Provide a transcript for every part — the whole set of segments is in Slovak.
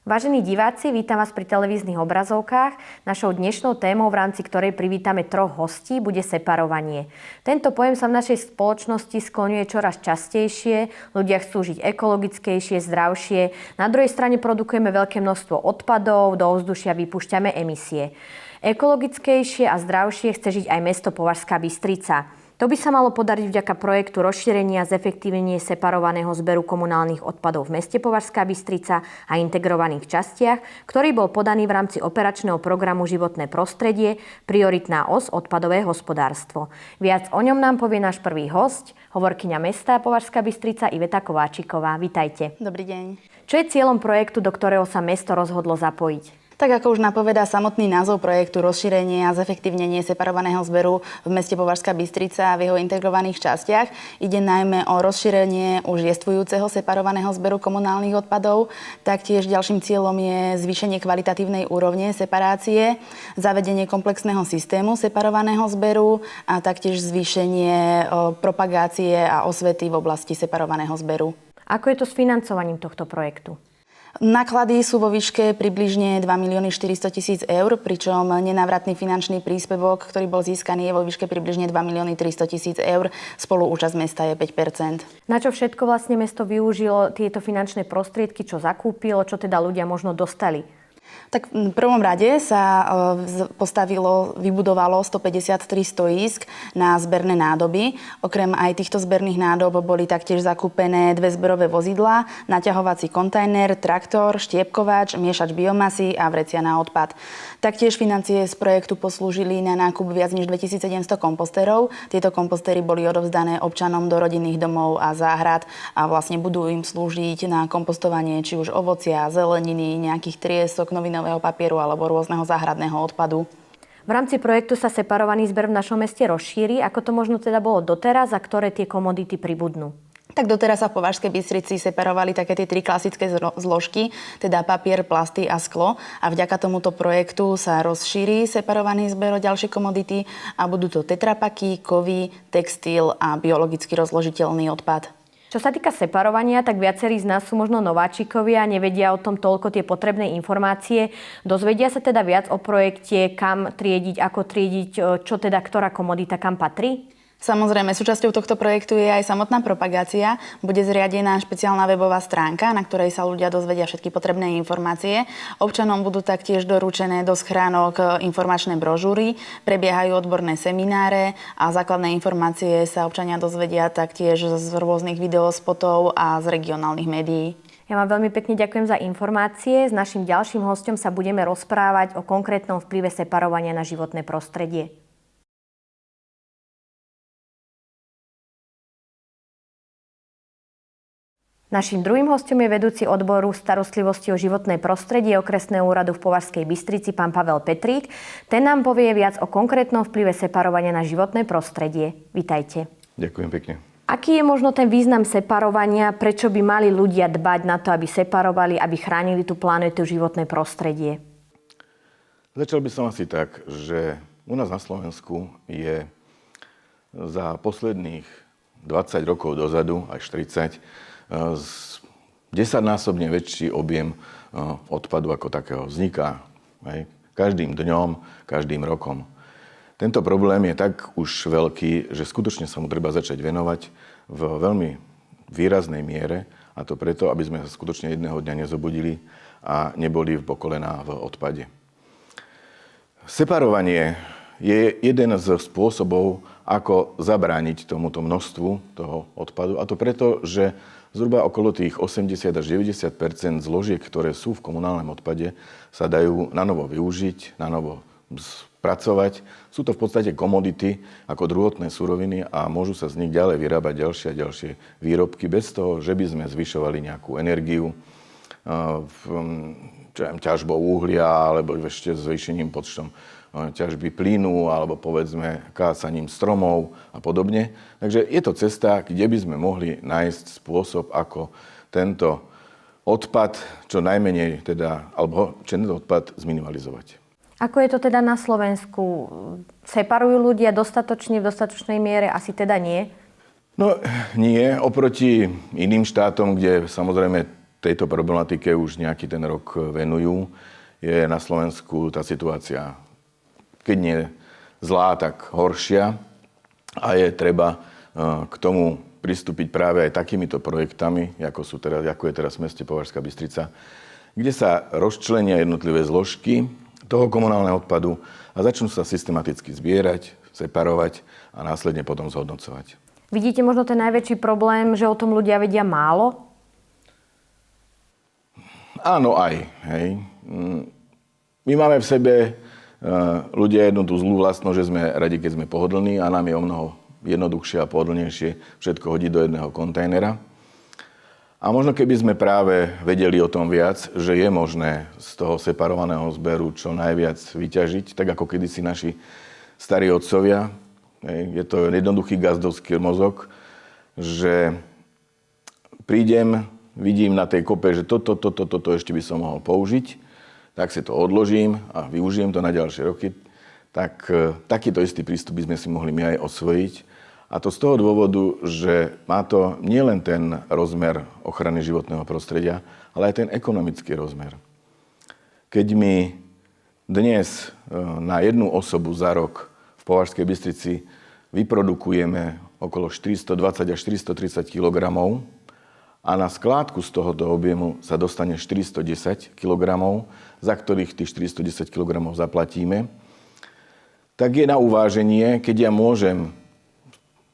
Vážení diváci, vítam vás pri televíznych obrazovkách. Našou dnešnou témou, v rámci ktorej privítame 3 hostí, bude separovanie. Tento pojem sa v našej spoločnosti skloňuje čoraz častejšie. Ľudia chcú žiť ekologickejšie, zdravšie. Na druhej strane produkujeme veľké množstvo odpadov, do ovzdušia vypúšťame emisie. Ekologickejšie a zdravšie chce žiť aj mesto Považská Bystrica. To by sa malo podariť vďaka projektu rozšírenia a zefektívnenia separovaného zberu komunálnych odpadov v meste Považská Bystrica a integrovaných častiach, ktorý bol podaný v rámci operačného programu Životné prostredie, prioritná os odpadové hospodárstvo. Viac o ňom nám povie náš prvý hosť, hovorkyňa mesta Považská Bystrica Iveta Kováčiková. Vitajte. Dobrý deň. Čo je cieľom projektu, do ktorého sa mesto rozhodlo zapojiť? Tak ako už napovedá samotný názov projektu rozšírenie a zefektívnenie separovaného zberu v meste Považská Bystrica a v jeho integrovaných častiach, ide najmä o rozšírenie už jestvujúceho separovaného zberu komunálnych odpadov. Taktiež ďalším cieľom je zvýšenie kvalitatívnej úrovne separácie, zavedenie komplexného systému separovaného zberu a taktiež zvýšenie propagácie a osvety v oblasti separovaného zberu. Ako je to s financovaním tohto projektu? Náklady sú vo výške približne 2 400 000 eur, pričom nenávratný finančný príspevok, ktorý bol získaný, je vo výške približne 2 300 000 eur. Spoluúčasť mesta je 5%. Na čo všetko vlastne mesto využilo tieto finančné prostriedky, čo zakúpilo, čo teda ľudia možno dostali? Tak v prvom rade sa vybudovalo 153 stojísk na zberné nádoby. Okrem aj týchto zberných nádob boli taktiež zakúpené 2 zberové vozidlá, naťahovací kontajner, traktor, štiepkovač, miešač biomasy a vrecia na odpad. Taktiež financie z projektu poslúžili na nákup viac než 2700 kompostérov. Tieto kompostéry boli odovzdané občanom do rodinných domov a záhrad a vlastne budú im slúžiť na kompostovanie či už ovocia, zeleniny, nejakých triesok, novinového papieru alebo rôzneho záhradného odpadu. V rámci projektu sa separovaný zber v našom meste rozšíri. Ako to možno teda bolo doteraz a ktoré tie komodity pribudnú? Tak doteraz sa v Považskej Bystrici separovali také tie 3 klasické zložky, teda papier, plasty a sklo. A vďaka tomuto projektu sa rozšíri separovaný zber o ďalšie komodity a budú to tetrapaky, kovy, textil a biologicky rozložiteľný odpad. Čo sa týka separovania, tak viacerí z nás sú možno nováčikovia, nevedia o tom toľko tie potrebné informácie. Dozvedia sa teda viac o projekte, kam triediť, ako triediť, čo teda ktorá komodita kam patrí? Samozrejme, súčasťou tohto projektu je aj samotná propagácia. Bude zriadená špeciálna webová stránka, na ktorej sa ľudia dozvedia všetky potrebné informácie. Občanom budú taktiež doručené do schránok informačné brožúry, prebiehajú odborné semináre a základné informácie sa občania dozvedia taktiež z rôznych videospotov a z regionálnych médií. Ja vám veľmi pekne ďakujem za informácie. S naším ďalším hosťom sa budeme rozprávať o konkrétnom vplyve separovania na životné prostredie. Naším druhým hosťom je vedúci odboru starostlivosti o životné prostredie okresného úradu v Považskej Bystrici, pán Pavel Petrík. Ten nám povie viac o konkrétnom vplyve separovania na životné prostredie. Vitajte. Ďakujem pekne. Aký je možno ten význam separovania? Prečo by mali ľudia dbať na to, aby separovali, aby chránili tú planetu, životné prostredie? Začal by som asi tak, že u nás na Slovensku je za posledných 20 rokov dozadu, až 40, 10-násobne väčší objem odpadu ako takého vzniká. Každým dňom, každým rokom. Tento problém je tak už veľký, že skutočne sa mu treba začať venovať v veľmi výraznej miere, a to preto, aby sme sa skutočne jedného dňa nezobudili a neboli v pokolená v odpade. Separovanie je jeden z spôsobov, ako zabrániť tomuto množstvu toho odpadu. A to preto, že zhruba okolo tých 80 až 90% zložiek, ktoré sú v komunálnom odpade, sa dajú na novo využiť, na novo spracovať. Sú to v podstate komodity ako druhotné suroviny a môžu sa z nich ďalej vyrábať ďalšie a ďalšie výrobky bez toho, že by sme zvyšovali nejakú energiu ťažbou uhlia alebo ešte zvýšením počtom ťažby plynu alebo povedzme kácaním stromov a podobne. Takže je to cesta, kde by sme mohli nájsť spôsob, ako tento odpad čo najmenej alebo tento odpad zminimalizovať. Ako je to teda na Slovensku? Separujú ľudia dostatočne, v dostatočnej miere? Asi teda nie? No nie, oproti iným štátom, kde samozrejme tejto problematike už nejaký ten rok venujú. Je na Slovensku tá situácia, keď nie zlá, tak horšia. A je treba k tomu pristúpiť práve aj takýmito projektami, ako je teraz v meste Považská Bystrica, kde sa rozčlenia jednotlivé zložky toho komunálneho odpadu a začnú sa systematicky zbierať, separovať a následne potom zhodnocovať. Vidíte možno ten najväčší problém, že o tom ľudia vedia málo? Áno, aj. Hej. My máme v sebe ľudia jednu tú zlú vlastnosť, že sme radi, keď sme pohodlní a nám je omnoho jednoduchšie a pohodlnejšie všetko hodiť do jedného kontajnera. A možno keby sme práve vedeli o tom viac, že je možné z toho separovaného zberu čo najviac vyťažiť, tak ako kedysi naši starí otcovia. Je to jednoduchý gazdovský mozog, že prídem, vidím na tej kope, že toto ešte by som mohol použiť, tak si to odložím a využijem to na ďalšie roky. Tak takýto istý prístup by sme si mohli my aj osvojiť. A to z toho dôvodu, že má to nielen ten rozmer ochrany životného prostredia, ale aj ten ekonomický rozmer. Keď my dnes na jednu osobu za rok v Považskej Bystrici vyprodukujeme okolo 420 až 430 kg a na skládku z tohoto objemu sa dostane 410 kg, za ktorých tých 410 kg zaplatíme, tak je na uváženie, keď ja môžem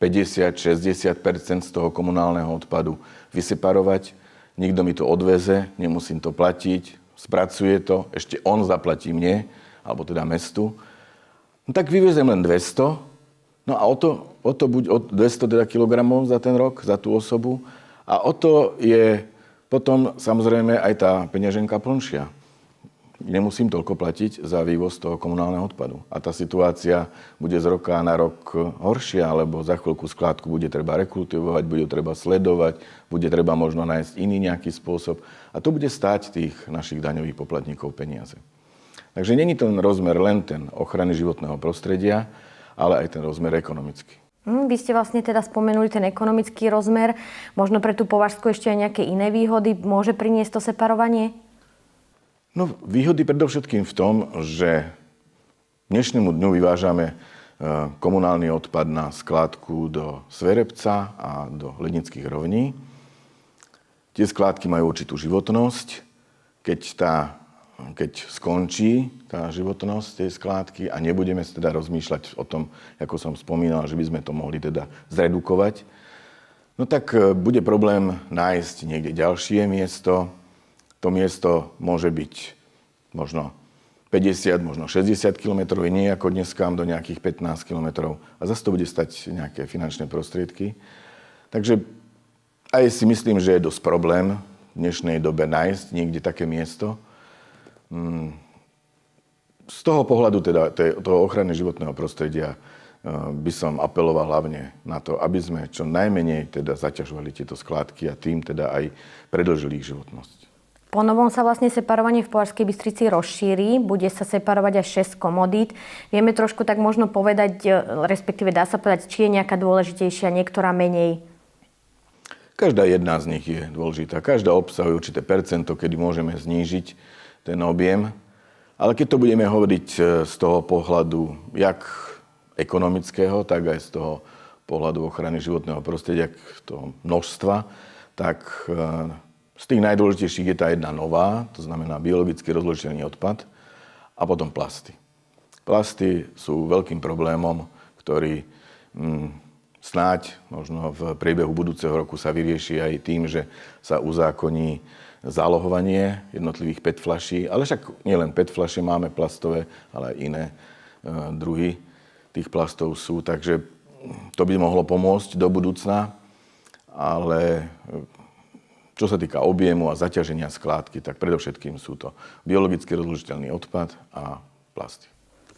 50-60% z toho komunálneho odpadu vyseparovať, nikto mi to odveze, nemusím to platiť, spracuje to, ešte on zaplatí mne, alebo teda mestu, no tak vyvezem len 200, no a o to buď od 200 teda kilogramov za ten rok, za tú osobu, a o to je potom samozrejme aj tá peňaženka plnšia. Nemusím toľko platiť za vývoz toho komunálneho odpadu. A tá situácia bude z roka na rok horšia, lebo za chvíľku skládku bude treba rekultivovať, bude treba sledovať, bude treba možno nájsť iný nejaký spôsob. A to bude stáť tých našich daňových poplatníkov peniaze. Takže není ten rozmer len ten ochrany životného prostredia, ale aj ten rozmer ekonomický. Vy ste vlastne teda spomenuli ten ekonomický rozmer. Možno pre tú Považskú ešte aj nejaké iné výhody môže priniesť to separovanie? No, výhody predovšetkým v tom, že dnešnému dňu vyvážame komunálny odpad na skládku do Sverepca a do Lednických rovní. Tie skládky majú určitú životnosť. Keď skončí tá životnosť tej skládky a nebudeme sa teda rozmýšľať o tom, ako som spomínal, že by sme to mohli teda zredukovať, no tak bude problém nájsť niekde ďalšie miesto. To miesto môže byť možno 50, možno 60 km, nie ako dneska do nejakých 15 km. A zase to bude stať nejaké finančné prostriedky. Takže aj si myslím, že je dosť problém v dnešnej dobe nájsť niekde také miesto. Z toho pohľadu teda toho ochrany životného prostredia by som apeloval hlavne na to, aby sme čo najmenej teda zaťažovali tieto skládky a tým teda aj predĺžili ich životnosť. Po novom sa vlastne separovanie v Považskej Bystrici rozšíri, bude sa separovať až 6 komodít. Vieme trošku tak možno povedať, respektíve dá sa povedať, či je nejaká dôležitejšia, niektorá menej? Každá jedna z nich je dôležitá. Každá obsahuje určité percento, kedy môžeme znížiť ten objem. Ale keď to budeme hovoriť z toho pohľadu jak ekonomického, tak aj z toho pohľadu ochrany životného prostredia, toho množstva, tak z tých najdôležitejších je tá jedna nová, to znamená biologicky rozložiteľný odpad a potom plasty. Plasty sú veľkým problémom, ktorý snáď možno v priebehu budúceho roku sa vyrieši aj tým, že sa uzákoní zálohovanie jednotlivých PET fľaší. Ale však nielen PET fľaše máme plastové, ale aj iné druhy tých plastov sú. Takže to by mohlo pomôcť do budúcna, ale čo sa týka objemu a zaťaženia skládky, tak predovšetkým sú to biologicky rozložiteľný odpad a plasty.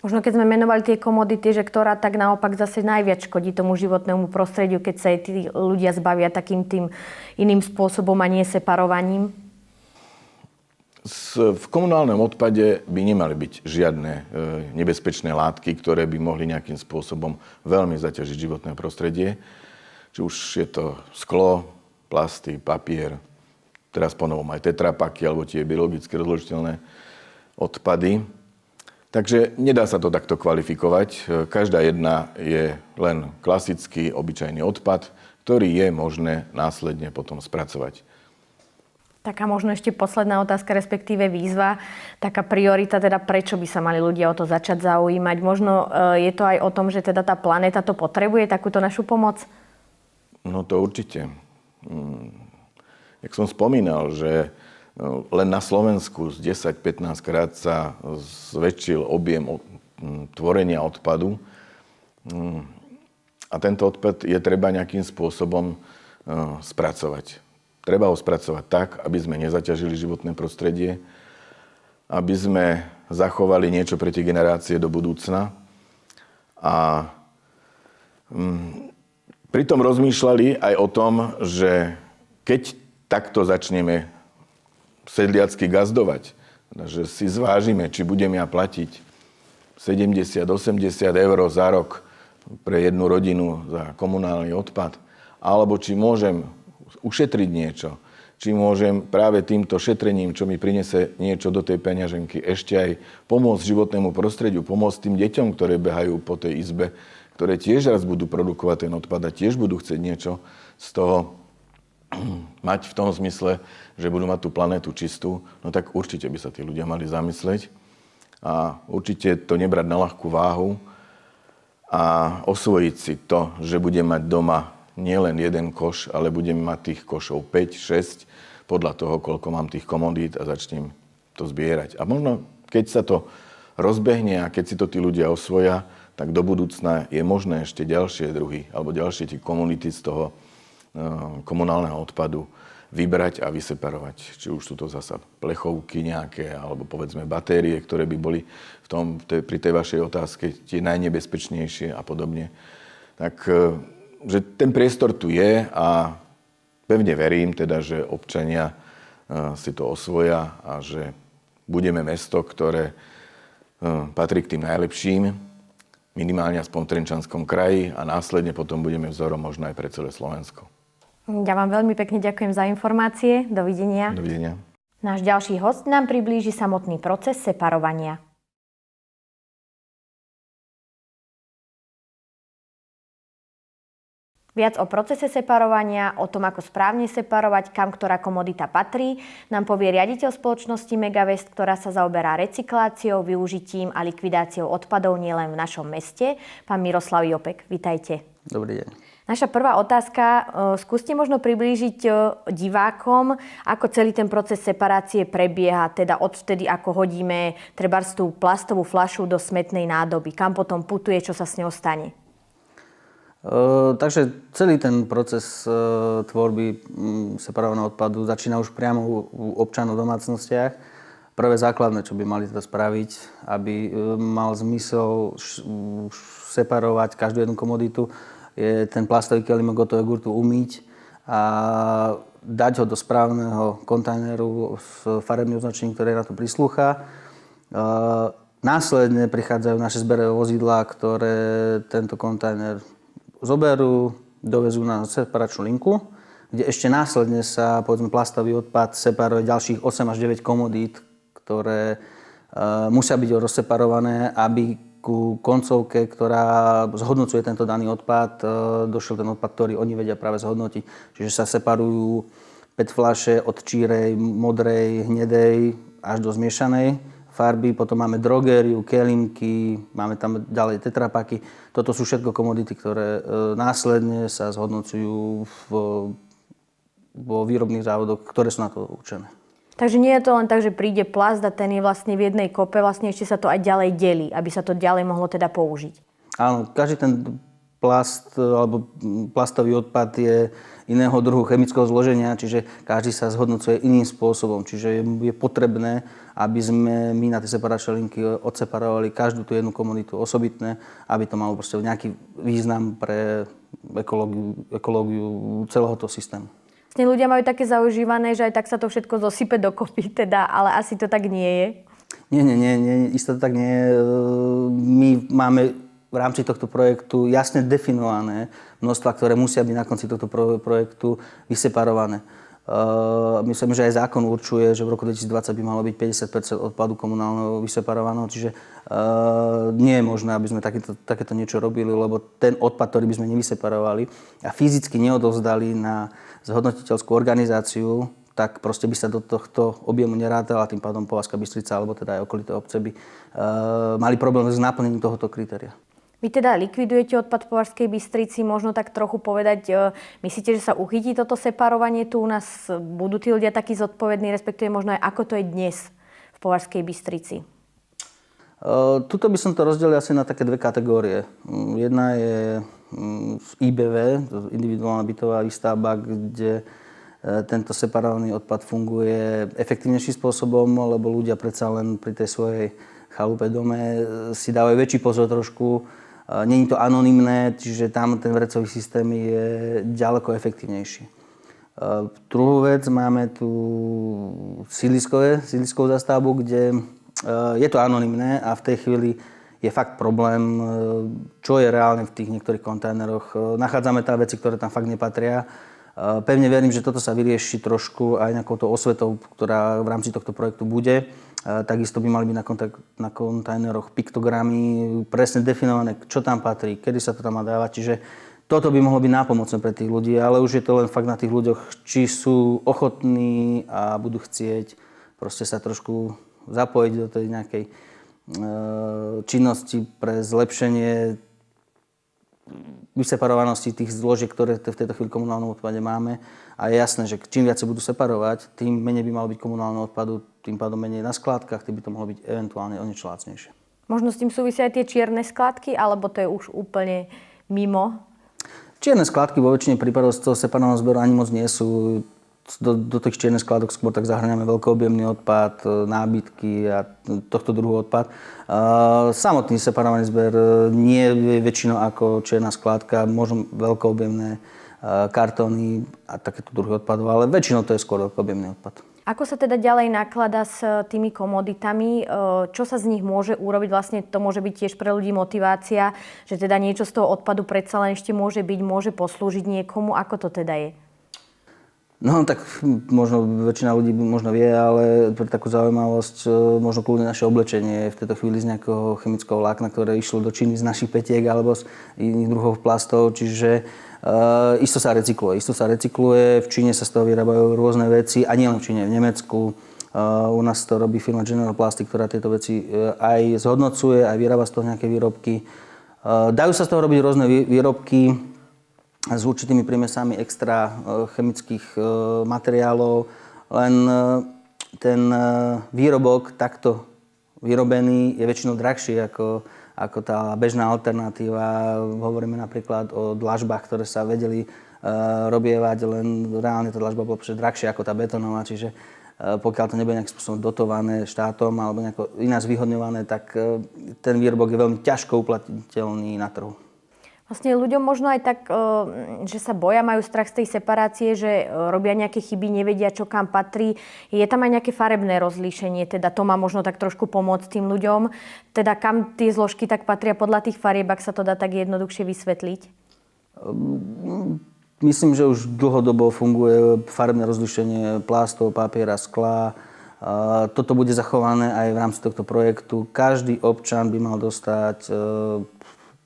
Možno keď sme menovali tie komodity, že ktorá tak naopak zase najviac škodí tomu životnému prostrediu, keď sa aj tí ľudia zbavia takým tým iným spôsobom a nie separovaním? V komunálnom odpade by nemali byť žiadne nebezpečné látky, ktoré by mohli nejakým spôsobom veľmi zaťažiť životné prostredie. Či už je to sklo, plasty, papier, teraz ponovom aj tetrapaky alebo tie biologicky rozložiteľné odpady. Takže nedá sa to takto kvalifikovať. Každá jedna je len klasický, obyčajný odpad, ktorý je možné následne potom spracovať. Taká možno ešte posledná otázka, respektíve výzva, taká priorita, teda prečo by sa mali ľudia o to začať zaujímať. Možno je to aj o tom, že teda tá planéta to potrebuje, takúto našu pomoc? No to určite. Jak som spomínal, že len na Slovensku z 10-15 krát sa zväčšil objem tvorenia odpadu. A tento odpad je treba nejakým spôsobom spracovať. Treba ho spracovať tak, aby sme nezaťažili životné prostredie, aby sme zachovali niečo pre tie generácie do budúcna. A pritom rozmýšľali aj o tom, že keď takto začneme sedliacky gazdovať, že si zvážime, či budem ja platiť 70-80 eur za rok pre jednu rodinu za komunálny odpad, alebo či môžem ušetriť niečo, či môžem práve týmto šetrením, čo mi prinese niečo do tej peňaženky, ešte aj pomôcť životnému prostrediu, pomôcť tým deťom, ktoré behajú po tej izbe, ktoré tiež raz budú produkovať ten odpad a tiež budú chcieť niečo z toho mať v tom zmysle, že budú mať tú planétu čistú, no tak určite by sa tí ľudia mali zamysleť a určite to nebrať na ľahkú váhu a osvojiť si to, že budem mať doma nielen jeden koš, ale budem mať tých košov 5, 6, podľa toho, koľko mám tých komodít a začnem to zbierať. A možno, keď sa to rozbehne a keď si to tí ľudia osvoja, tak do budúcna je možné ešte ďalšie druhy alebo ďalšie tie komunity z toho komunálneho odpadu vybrať a vyseparovať. Či už sú to zasa plechovky nejaké, alebo povedzme batérie, ktoré by boli pri tej vašej otázke tie najnebezpečnejšie a podobne. Tak, že ten priestor tu je a pevne verím teda, že občania si to osvoja a že budeme mesto, ktoré patrí k tým najlepším, minimálne aspoň v Trenčanskom kraji a následne potom budeme vzorom možno aj pre celé Slovensko. Ja vám veľmi pekne ďakujem za informácie. Dovidenia. Dovidenia. Náš ďalší host nám priblíži samotný proces separovania. Viac o procese separovania, o tom, ako správne separovať, kam ktorá komodita patrí, nám povie riaditeľ spoločnosti Megavest, ktorá sa zaoberá recykláciou, využitím a likvidáciou odpadov nielen v našom meste, pán Miroslav Jopek. Vitajte. Dobrý deň. Naša prvá otázka, skúste možno priblížiť divákom, ako celý ten proces separácie prebieha, teda odvtedy, ako hodíme trebárs tú plastovú fľašu do smetnej nádoby, kam potom putuje, čo sa s ňou stane? Takže celý ten proces tvorby separovaného odpadu začína už priamo u občanov v domácnostiach. Prvé základné, čo by mali teda spraviť, aby mal zmysel separovať každú jednu komoditu, je ten plastový kelímok od toho jogurtu umyť a dať ho do správneho kontajneru s farebným označením, ktoré na to prislúcha. Následne prichádzajú naše zberové vozidlá, ktoré tento kontajner zoberú, dovezú na separačnú linku, kde ešte následne sa, povedzme, plastový odpad separuje ďalších 8 až 9 komodít, ktoré musia byť rozseparované, aby ku koncovke, ktorá zhodnocuje tento daný odpad, došiel ten odpad, ktorý oni vedia práve zhodnotiť. Čiže sa separujú PET fľaše od čírej, modrej, hnedej až do zmiešanej farby. Potom máme drogériu, kelímky, máme tam ďalej tetrapaky. Toto sú všetko komodity, ktoré následne sa zhodnocujú vo výrobných závodoch, ktoré sú na to určené. Takže nie je to len tak, že príde plast a ten je vlastne v jednej kope, vlastne ešte sa to aj ďalej delí, aby sa to ďalej mohlo teda použiť. Áno, každý ten plast alebo plastový odpad je iného druhu chemického zloženia, čiže každý sa zhodnocuje iným spôsobom. Čiže je potrebné, aby sme my na tie separačné linky odseparovali každú tú jednu komoditu osobitne, aby to malo proste nejaký význam pre ekológiu celého toho systému. Vlastne ľudia majú také zaužívané, že aj tak sa to všetko zosype dokopy, teda, ale asi to tak nie je. Nie, isto to tak nie je. My máme v rámci tohto projektu jasne definované množstva, ktoré musia byť na konci tohto projektu vyseparované. Myslím, že aj zákon určuje, že v roku 2020 by malo byť 50% odpadu komunálneho vyseparovaného, čiže nie je možné, aby sme takéto niečo robili, lebo ten odpad, ktorý by sme nevyseparovali a fyzicky neodovzdali na zhodnotiteľskú organizáciu, tak proste by sa do tohto objemu nerátala, tým pádom Považská Bystrica alebo teda aj okolité obce by mali problém s naplnením tohoto kritéria. Vy teda likvidujete odpad v Považskej Bystrici, možno tak trochu povedať, myslíte, že sa uchytí toto separovanie tu u nás? Budú tí ľudia takí zodpovední, respektíve možno aj ako to je dnes v Považskej Bystrici? Tuto by som to rozdelil asi na také dve kategórie. Jedna je IBV, individuálna bytová výstavba, kde tento separovaný odpad funguje efektívnejším spôsobom, lebo ľudia predsa len pri tej svojej chalupe dome si dávajú väčší pozor trošku. Není to anonymné, čiže tam ten vrecový systém je ďaleko efektívnejší. Druhú vec, máme tu sídliskovú zastavbu, kde je to anonymné a v tej chvíli je fakt problém, čo je reálne v tých niektorých kontajneroch. Nachádzame tam veci, ktoré tam fakt nepatria. Pevne verím, že toto sa vyrieši trošku aj nejakou to osvetou, ktorá v rámci tohto projektu bude. Takisto by mali byť na kontajneroch piktogramy presne definované, čo tam patrí, kedy sa to tam má dávať. Čiže toto by mohlo byť nápomocné pre tých ľudí, ale už je to len fakt na tých ľuďoch, či sú ochotní a budú chcieť proste sa trošku zapojiť do tej nejakej činnosti pre zlepšenie vyseparovanosti tých zložiek, ktoré v tejto chvíli v komunálnom odpade máme. A je jasné, že čím viac budú separovať, tým menej by malo byť komunálneho odpadu, tým pádom menej na skládkach, tým by to mohlo byť eventuálne o niečo lacnejšie. Možno s tým súvisia aj tie čierne skládky, alebo to je už úplne mimo? Čierne skládky vo väčšine prípadov z toho separovaného zberu ani moc nie sú. Do tých čiernych skládok skôr tak zahŕňame veľkoobjemný odpad, nábytky a tohto druhu odpad. Samotný separovaný zber nie je väčšinou ako čierna skládka, možno veľkoobjemné kartóny a takéto druhy odpadov, ale väčšinou to je skôr veľkoobjemný odpad. Ako sa teda ďalej nakladá s tými komoditami? Čo sa z nich môže urobiť? Vlastne to môže byť tiež pre ľudí motivácia, že teda niečo z toho odpadu predsa len ešte môže byť, môže poslúžiť niekomu. Ako to teda je? No tak možno väčšina ľudí možno vie, ale pre takú zaujímavosť možno kľudne naše oblečenie je v tejto chvíli z nejakého chemického vlákna, ktoré išlo do Číny z našich petiek alebo z iných druhov plastov, čiže isto sa recykluje. V Číne sa z toho vyrábajú rôzne veci a nielen v Číne, v Nemecku. U nás to robí firma General Plastic, ktorá tieto veci aj zhodnocuje, aj vyrába z toho nejaké výrobky. Dajú sa z toho robiť rôzne výrobky s určitými prímesami extra chemických materiálov, len ten výrobok takto vyrobený je väčšinou drahší ako tá bežná alternatíva. Hovoríme napríklad o dlažbách, ktoré sa vedeli robievať, len reálne tá dlažba bola drahšia ako tá betónová, čiže pokiaľ to nebude nejakým spôsobom dotované štátom alebo nejako ináč zvýhodňované, tak ten výrobok je veľmi ťažko uplatniteľný na trhu. Vlastne ľuďom možno aj tak, že sa boja, majú strach z tej separácie, že robia nejaké chyby, nevedia, čo kam patrí. Je tam aj nejaké farebné rozlíšenie, teda to má možno tak trošku pomôcť tým ľuďom. Teda kam tie zložky tak patria podľa tých farieb, ak sa to dá tak jednoduchšie vysvetliť? Myslím, že už dlhodobo funguje farebné rozlíšenie plastov, papiera, skla. Toto bude zachované aj v rámci tohto projektu. Každý občan by mal dostať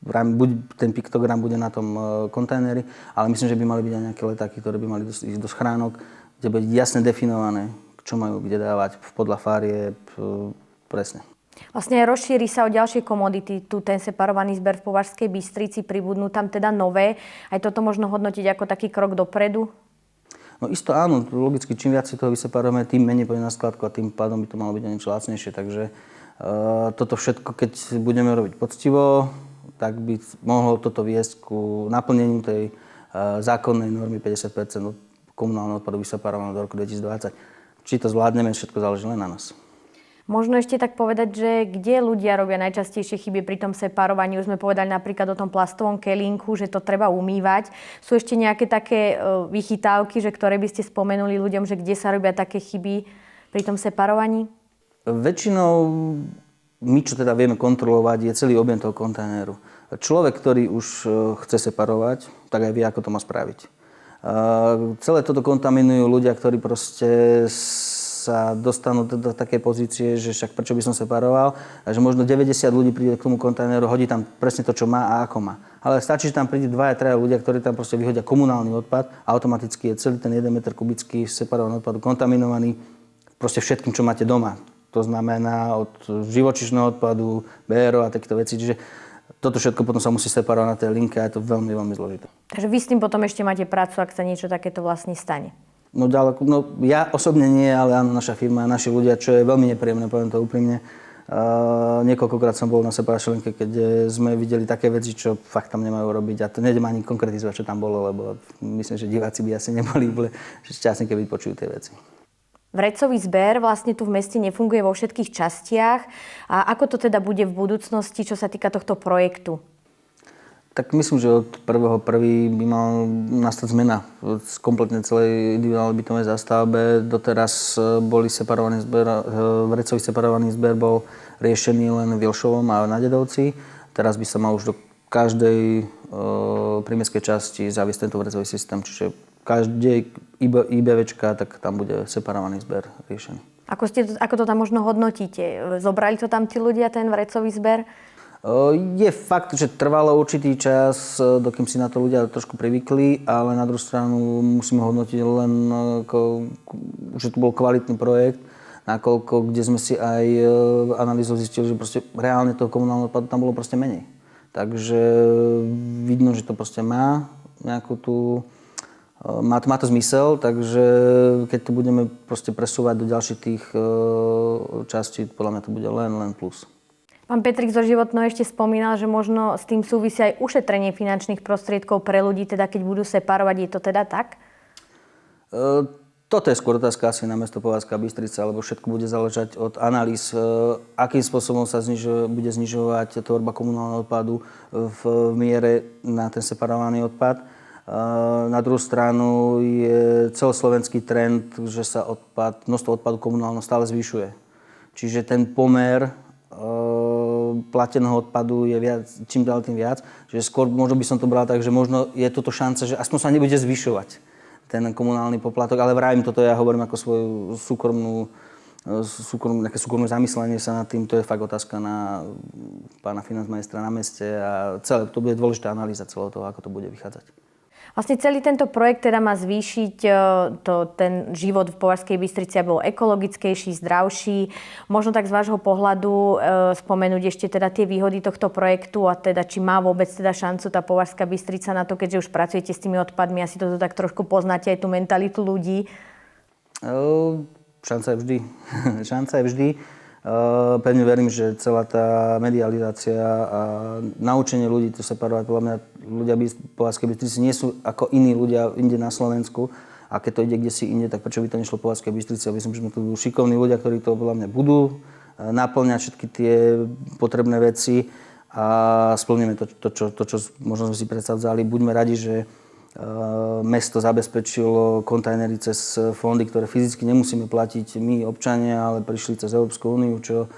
buď ten piktogram bude na tom kontajneri, ale myslím, že by mali byť aj nejaké letáky, ktoré by mali ísť do schránok, kde bude jasne definované, čo majú kde dávať podľa farieb, presne. Vlastne rozšíri sa o ďalšie komodity, tu ten separovaný zber v Považskej Bystrici, pribudnú tam teda nové. Aj toto možno hodnotiť ako taký krok dopredu? No isto áno, logicky, čím viac si toho vyseparujeme, tým menej pôjde na skladku a tým pádom by to malo byť o niečo lacnejšie. Takže toto všetko, keď budeme robiť poctivo, tak by mohlo toto viesť ku naplneniu tej zákonnej normy 50% komunálneho odpadu vyseparovaného do roku 2020. Či to zvládneme, všetko záleží len na nás. Možno ešte tak povedať, že kde ľudia robia najčastejšie chyby pri tom separovaní? Už sme povedali napríklad o tom plastovom kelínku, že to treba umývať. Sú ešte nejaké také vychytávky, že ktoré by ste spomenuli ľuďom, že kde sa robia také chyby pri tom separovaní? Väčšinou my, čo teda vieme kontrolovať, je celý objem toho kontajneru. Človek, ktorý už chce separovať, tak aj vie, ako to má spraviť. Celé toto kontaminujú ľudia, ktorí proste sa dostanú do takej pozície, že však prečo by som separoval, a že možno 90 ľudí príde k tomu kontajneru, hodí tam presne to, čo má a ako má. Ale stačí, že tam príde 2-3 ľudia, ktorí tam proste vyhodia komunálny odpad a automaticky je celý ten 1 meter kubický separovaný odpadu kontaminovaný proste všetkým, čo máte doma. To znamená od živočíšneho odpadu, BRO a takéto veci. Čiže toto všetko potom sa musí separovať na tej linke a je to veľmi, veľmi zložité. Takže vy s tým potom ešte máte prácu, ak sa niečo takéto vlastne stane? No ďaleko, ja osobne nie, ale áno, naša firma a naši ľudia, čo je veľmi nepríjemné, poviem to úprimne. Niekoľkokrát som bol na separačnej linke, keď sme videli také veci, čo fakt tam nemajú robiť. A to nejdem ani konkretizovať, čo tam bolo, lebo myslím, že diváci by asi neboli úplne šťastní, keď počujú tie veci. Vrecový zber vlastne tu v meste nefunguje vo všetkých častiach. A ako to teda bude v budúcnosti, čo sa týka tohto projektu? Tak myslím, že od 1.1. by mal nastať zmena z kompletne celej individuálnej bytovej zástavbe. Doteraz boli vrecový separovaný zber bol riešený len v Ilšovom a na Dedovci. Teraz by sa mal už do každej prímestskej časti zaviesť tento vrecový systém. Čiže každej IBVčka, tak tam bude separovaný zber riešený. Ako to tam možno hodnotíte? Zobrali to tam tí ľudia, ten vrecový zber? Je fakt, že trvalo určitý čas, dokým si na to ľudia trošku privykli, ale na druhú stranu musíme hodnotiť len, že to bol kvalitný projekt, nakoľko, kde sme si aj analýzou zistili, že proste reálne toho komunálneho odpadu tam bolo proste menej. Takže vidno, že to proste má nejakú tú... Má to zmysel, takže keď to budeme proste presúvať do ďalších tých častí, podľa mňa to bude len plus. Pán Petrik zo Životného ešte spomínal, že možno s tým súvisí aj ušetrenie finančných prostriedkov pre ľudí, teda keď budú separovať. Je to teda tak? Toto je skôr otázka asi na mesto Považská Bystrica, lebo všetko bude záležať od analýz, akým spôsobom sa bude znižovať tvorba komunálneho odpadu v miere na ten separovaný odpad. Na druhú stranu je celoslovenský trend, že sa množstvo odpadu komunálneho stále zvyšuje. Čiže ten pomer plateného odpadu je viac, čím ďalej tým viac. Že skôr možno by som to bral tak, že možno je toto šanca, že aspoň sa nebude zvyšovať ten komunálny poplatok, ale vravím, toto ja hovorím ako svoju súkromné zamyslenie sa nad tým, to je fakt otázka na pána financmajstra na meste a celé, to bude dôležitá analýza celého toho, ako to bude vychádzať. Vlastne celý tento projekt teda má zvýšiť ten život v Považskej Bystrici, aby bol ekologickejší, zdravší. Možno tak z vášho pohľadu spomenúť ešte teda tie výhody tohto projektu a teda či má vôbec teda šancu tá Považská Bystrica na to, keďže už pracujete s tými odpadmi, asi toto tak trošku poznáte aj tú mentalitu ľudí. Šanca je vždy. Šanca je vždy. Pevne verím, že celá tá medializácia a naučenie ľudí to separovať, podľa mňa ľudia v Považskej Bystrici nie sú ako iní ľudia inde na Slovensku. A keď to ide kdesi inde, tak prečo by to nešlo v Považskej Bystrici? Myslím, že sme tu šikovní ľudia, ktorí to podľa mňa budú naplňať všetky tie potrebné veci a splníme to, čo možno sme si predstavzali. Buďme radi, že mesto zabezpečilo kontajnery cez fondy, ktoré fyzicky nemusíme platiť my, občania, ale prišli cez Európsku úniu, čo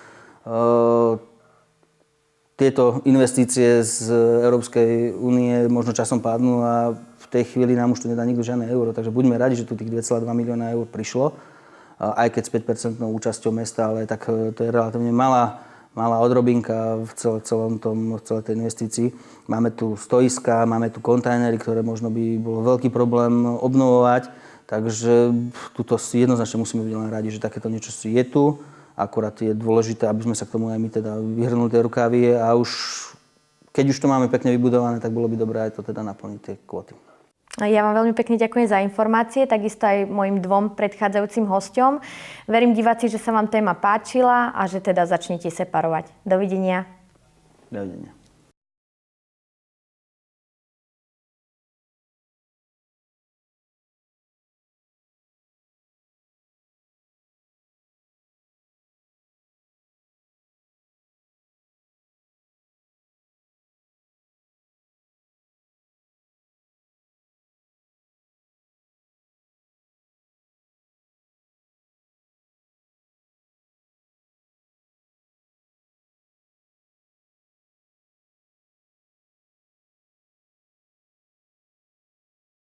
tieto investície z Európskej únie možno časom padnú a v tej chvíli nám už tu nedá nikto žiadne euro. Takže buďme radi, že tu tých 2,2 milióna eur prišlo, aj keď s 5% účasťou mesta, ale tak to je relatívne malá odrobinka v celej tej investícii. Máme tu stoiska, máme tu kontajnery, ktoré možno by bolo veľký problém obnovovať. Takže tuto jednoznačne musíme byť len radi, že takéto niečo je tu. Akurát je dôležité, aby sme sa k tomu aj my teda vyhrnuli tie rukávy a keď už to máme pekne vybudované, tak bolo by dobré aj to teda naplniť tie kvóty. Ja vám veľmi pekne ďakujem za informácie, takisto aj mojim dvom predchádzajúcim hosťom. Verím, diváci, že sa vám téma páčila a že teda začnete separovať. Dovidenia. Dovidenia.